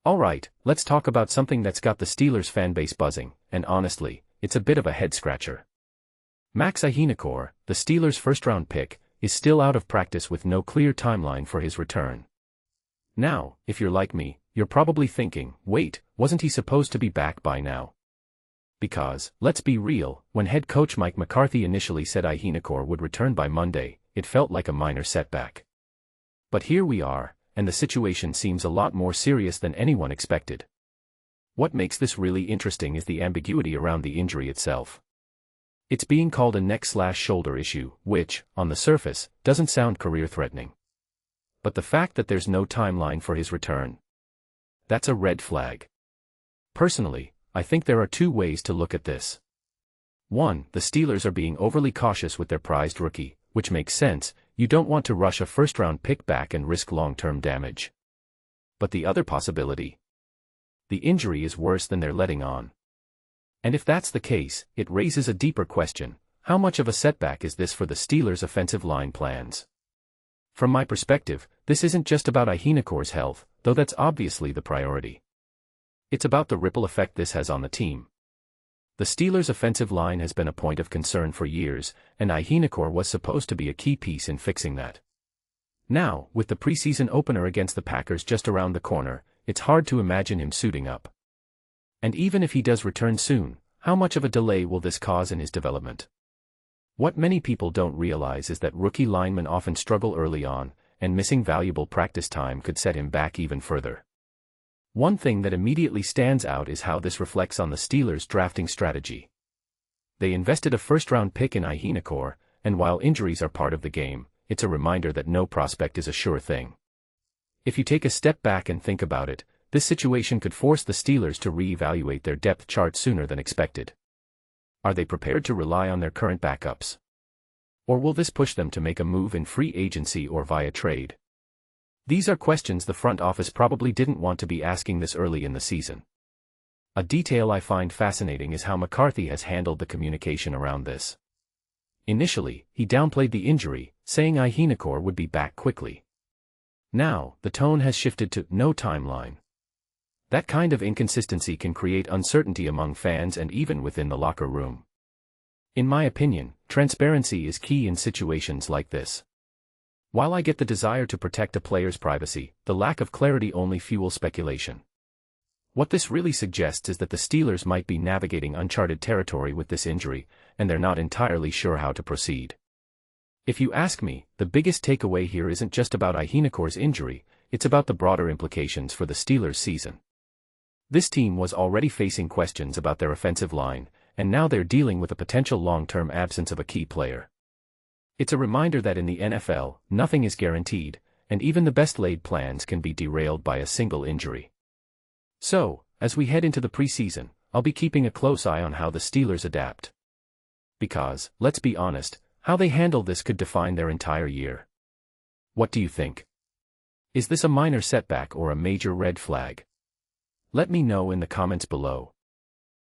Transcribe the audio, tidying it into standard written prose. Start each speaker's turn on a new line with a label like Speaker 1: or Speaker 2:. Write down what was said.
Speaker 1: Alright, let's talk about something that's got the Steelers fanbase buzzing, and honestly, it's a bit of a head-scratcher. Max Iheanachor, the Steelers' first-round pick, is still out of practice with no clear timeline for his return. Now, if you're like me, you're probably thinking, wait, wasn't he supposed to be back by now? Because, let's be real, when head coach Mike McCarthy initially said Iheanachor would return by Monday, it felt like a minor setback. But here we are, and the situation seems a lot more serious than anyone expected. What makes this really interesting is the ambiguity around the injury itself. It's being called a neck/shoulder issue, which, on the surface, doesn't sound career-threatening. But the fact that there's no timeline for his return, that's a red flag. Personally, I think there are two ways to look at this. One, the Steelers are being overly cautious with their prized rookie, which makes sense. You don't want to rush a first-round pick back and risk long-term damage. But the other possibility, the injury is worse than they're letting on. And if that's the case, it raises a deeper question: how much of a setback is this for the Steelers' offensive line plans? From my perspective, this isn't just about Iheanakor's health, though that's obviously the priority. It's about the ripple effect this has on the team. The Steelers' offensive line has been a point of concern for years, and Iheanachor was supposed to be a key piece in fixing that. Now, with the preseason opener against the Packers just around the corner, it's hard to imagine him suiting up. And even if he does return soon, how much of a delay will this cause in his development? What many people don't realize is that rookie linemen often struggle early on, and missing valuable practice time could set him back even further. One thing that immediately stands out is how this reflects on the Steelers' drafting strategy. They invested a first-round pick in Iheanachor, and while injuries are part of the game, it's a reminder that no prospect is a sure thing. If you take a step back and think about it, this situation could force the Steelers to re-evaluate their depth chart sooner than expected. Are they prepared to rely on their current backups? Or will this push them to make a move in free agency or via trade? These are questions the front office probably didn't want to be asking this early in the season. A detail I find fascinating is how McCarthy has handled the communication around this. Initially, he downplayed the injury, saying Iheanachor would be back quickly. Now, the tone has shifted to no timeline. That kind of inconsistency can create uncertainty among fans and even within the locker room. In my opinion, transparency is key in situations like this. While I get the desire to protect a player's privacy, the lack of clarity only fuels speculation. What this really suggests is that the Steelers might be navigating uncharted territory with this injury, and they're not entirely sure how to proceed. If you ask me, the biggest takeaway here isn't just about Iheanakor's injury, it's about the broader implications for the Steelers' season. This team was already facing questions about their offensive line, and now they're dealing with a potential long-term absence of a key player. It's a reminder that in the NFL, nothing is guaranteed, and even the best-laid plans can be derailed by a single injury. So, as we head into the preseason, I'll be keeping a close eye on how the Steelers adapt. Because, let's be honest, how they handle this could define their entire year. What do you think? Is this a minor setback or a major red flag? Let me know in the comments below.